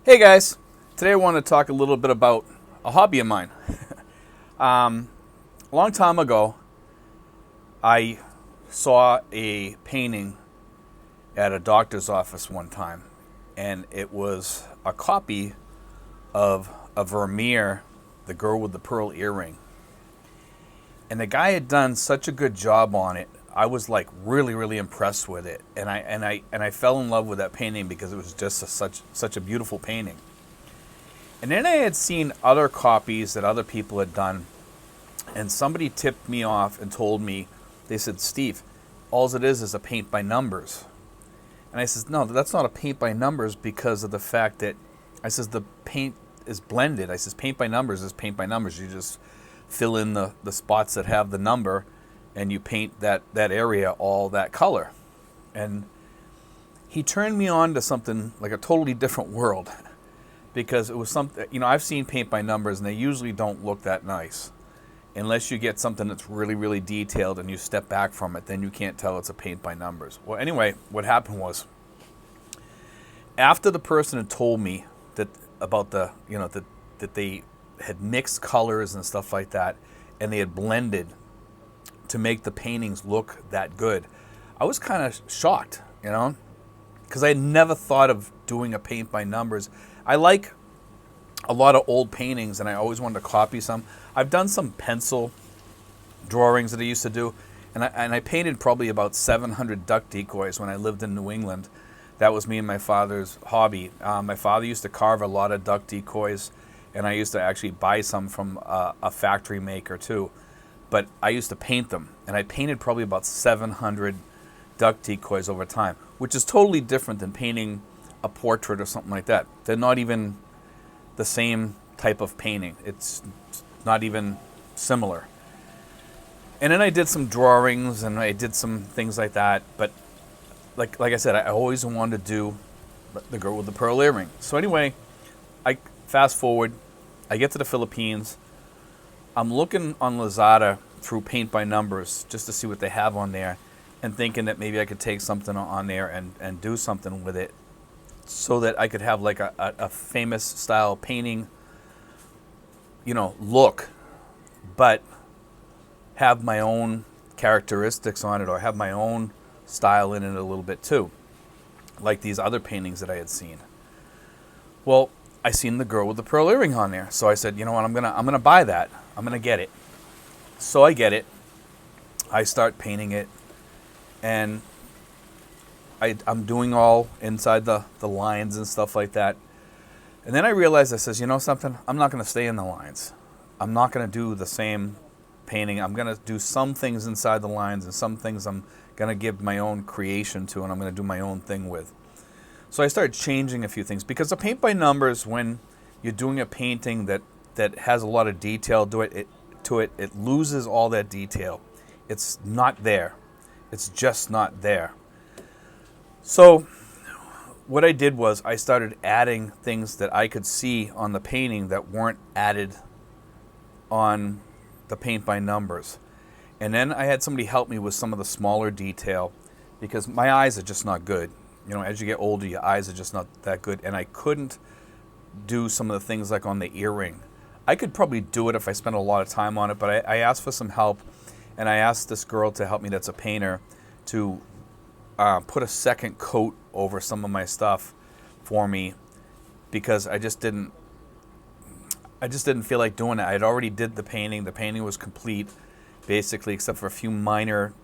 Hey guys, today I want to talk a little bit about a hobby of mine. A long time ago, I saw a painting at a doctor's office one time, and it was a copy of a Vermeer, The Girl with the Pearl Earring. And the guy had done such a good job on it. I was like really, really impressed with it, and I fell in love with that painting because it was just such a beautiful painting. And then I had seen other copies that other people had done, and somebody tipped me off and told me, they said, Steve, all it is a paint by numbers. And I says, no, that's not a paint by numbers because of the fact that, I says, the paint is blended. I says, paint by numbers is paint by numbers. You just fill in the spots that have the number, and you paint that area all that color. And he turned me on to something like a totally different world because it was something, I've seen paint by numbers and they usually don't look that nice. Unless you get something that's really, really detailed and you step back from it, then you can't tell it's a paint by numbers. Well, anyway, what happened was, after the person had told me that about that they had mixed colors and stuff like that, and they had blended to make the paintings look that good, I was kind of shocked, because I had never thought of doing a paint by numbers. I like a lot of old paintings, and I always wanted to copy some. I've done some pencil drawings that I used to do, and I painted probably about 700 duck decoys when I lived in New England. That was me and my father's hobby. My father used to carve a lot of duck decoys, and I used to actually buy some from a factory maker too. But I used to paint them, and I painted probably about 700 duck decoys over time, which is totally different than painting a portrait or something like that. They're not even the same type of painting. It's not even similar. And then I did some drawings, and I did some things like that. But like I said, I always wanted to do the girl with the pearl earring. So anyway, I fast forward. I get to the Philippines. I'm looking on Lazada through paint by numbers just to see what they have on there, and thinking that maybe I could take something on there and do something with it so that I could have like a famous style painting, look, but have my own characteristics on it or have my own style in it a little bit too, like these other paintings that I had seen. Well, I seen the girl with the pearl earring on there, so I said, you know what, I'm gonna buy that. I'm gonna get it. So I get it. I start painting it, and I'm doing all inside the lines and stuff like that. And then I realized, I says, something? I'm not gonna stay in the lines. I'm not gonna do the same painting. I'm gonna do some things inside the lines, and some things I'm gonna give my own creation to, and I'm gonna do my own thing with. So I started changing a few things, because the paint by numbers, when you're doing a painting that has a lot of detail to it, it loses all that detail. It's not there. It's just not there. So what I did was I started adding things that I could see on the painting that weren't added on the paint by numbers. And then I had somebody help me with some of the smaller detail, because my eyes are just not good. As you get older, your eyes are just not that good. And I couldn't do some of the things like on the earring. I could probably do it if I spent a lot of time on it, but I asked for some help, and I asked this girl to help me that's a painter to put a second coat over some of my stuff for me, because I just didn't feel like doing it. I had already did the painting. The painting was complete, basically, except for a few minor,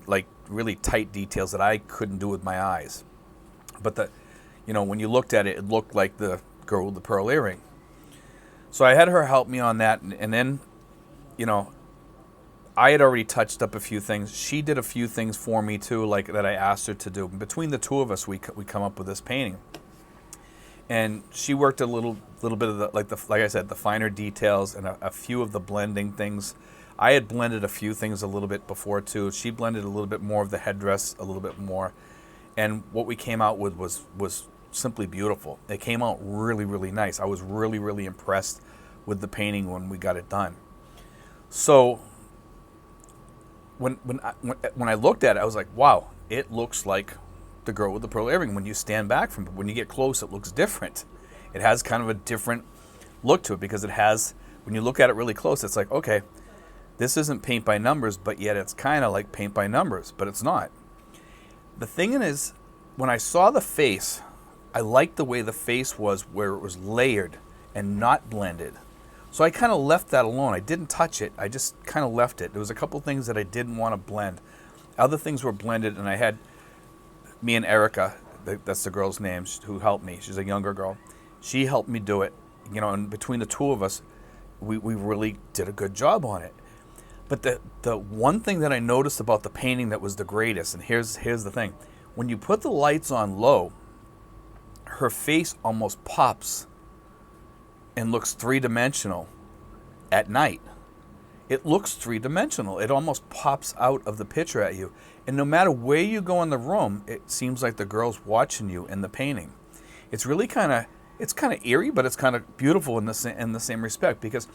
like really tight details that I couldn't do with my eyes. But when you looked at it, it looked like the girl with the pearl earring. So I had her help me on that, and then, I had already touched up a few things. She did a few things for me too, like that I asked her to do. Between the two of us, we come up with this painting. And she worked a little bit of like I said, the finer details and a few of the blending things. I had blended a few things a little bit before too. She blended a little bit more of the headdress, a little bit more, and what we came out with was simply beautiful. It came out really, really nice. I was really, really impressed with the painting when we got it done. So when I looked at it, I was like, wow, it looks like the girl with the pearl earring. When you stand back from it, when you get close, it looks different. It has kind of a different look to it because it has, when you look at it really close, it's like, okay, this isn't paint by numbers, but yet it's kind of like paint by numbers, but it's not. The thing is, when I saw the face, I liked the way the face was, where it was layered and not blended. So I kind of left that alone. I didn't touch it. I just kind of left it. There was a couple things that I didn't want to blend. Other things were blended, and I had me and Erica, that's the girl's name, who helped me. She's a younger girl. She helped me do it. You know, and between the two of us, we really did a good job on it. But the one thing that I noticed about the painting that was the greatest, and here's the thing. When you put the lights on low, her face almost pops and looks three-dimensional at night. It looks three-dimensional. It almost pops out of the picture at you. And no matter where you go in the room, it seems like the girl's watching you in the painting. It's really kind of eerie, but it's kind of beautiful in the same respect, because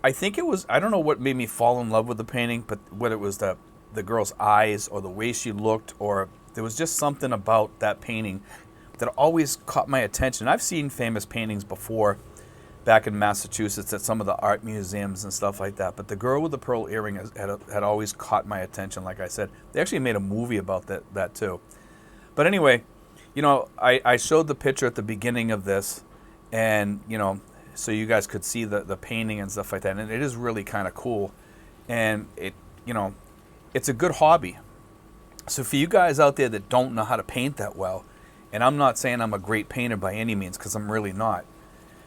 I think it was, I don't know what made me fall in love with the painting, but whether it was the girl's eyes or the way she looked, or there was just something about that painting that always caught my attention. I've seen famous paintings before back in Massachusetts at some of the art museums and stuff like that, but the girl with the pearl earring had always caught my attention. Like I said, they actually made a movie about that too. But anyway, you know, I showed the picture at the beginning of this, and, you know, so you guys could see the painting and stuff like that, and it is really kind of cool, and it, you know, it's a good hobby. So for you guys out there that don't know how to paint that well, and I'm not saying I'm a great painter by any means, because I'm really not.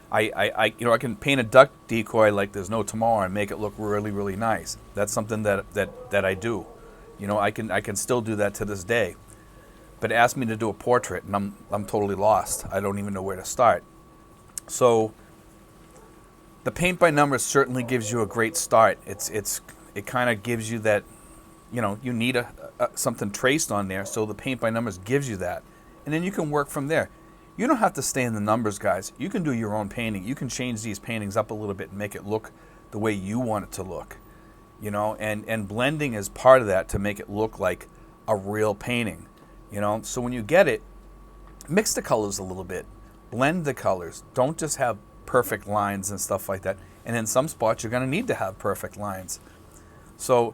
I I can paint a duck decoy like there's no tomorrow and make it look really, really nice. That's something that I do. You know, I can still do that to this day. But ask me to do a portrait, and I'm totally lost. I don't even know where to start. So the paint by numbers certainly gives you a great start. It kind of gives you that, you know, you need something traced on there, so the paint by numbers gives you that. And then you can work from there. You don't have to stay in the numbers, guys. You can do your own painting. You can change these paintings up a little bit and make it look the way you want it to look. You know, and blending is part of that, to make it look like a real painting. You know, so when you get it, mix the colors a little bit. Blend the colors. Don't just have perfect lines and stuff like that. And in some spots, you're going to need to have perfect lines. So,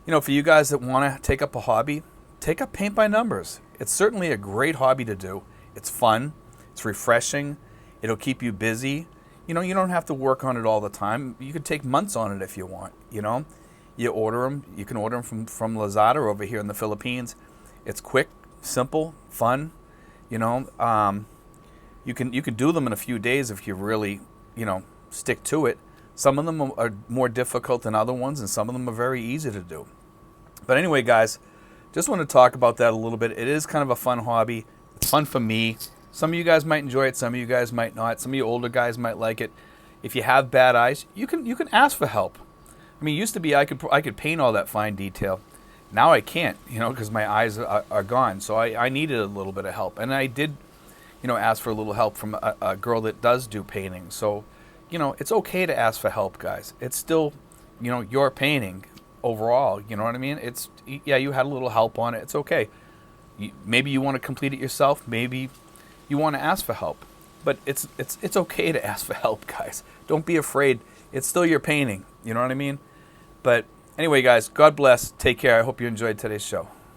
you know, for you guys that want to take up a hobby, take up paint by numbers. It's certainly a great hobby to do. It's fun. It's refreshing. It'll keep you busy. You know, you don't have to work on it all the time. You could take months on it if you want, you know. You order them. You can order them from Lazada over here in the Philippines. It's quick, simple, fun. You know, you can do them in a few days if you really, you know, stick to it. Some of them are more difficult than other ones, and some of them are very easy to do. But anyway, guys, just want to talk about that a little bit. It is kind of a fun hobby. It's fun for me. Some of you guys might enjoy it. Some of you guys might not. Some of you older guys might like it. If you have bad eyes, you can ask for help. I mean, it used to be I could paint all that fine detail. Now I can't, you know, because my eyes are gone. So I needed a little bit of help, and I did, you know, ask for a little help from a girl that does do painting. So, you know, it's okay to ask for help, guys. It's still, you know, your painting overall. You know what I mean? It's, yeah, you had a little help on it. It's okay. Maybe you want to complete it yourself. Maybe you want to ask for help. But it's okay to ask for help, guys. Don't be afraid. It's still your painting. You know what I mean? But anyway, guys, God bless. Take care. I hope you enjoyed today's show.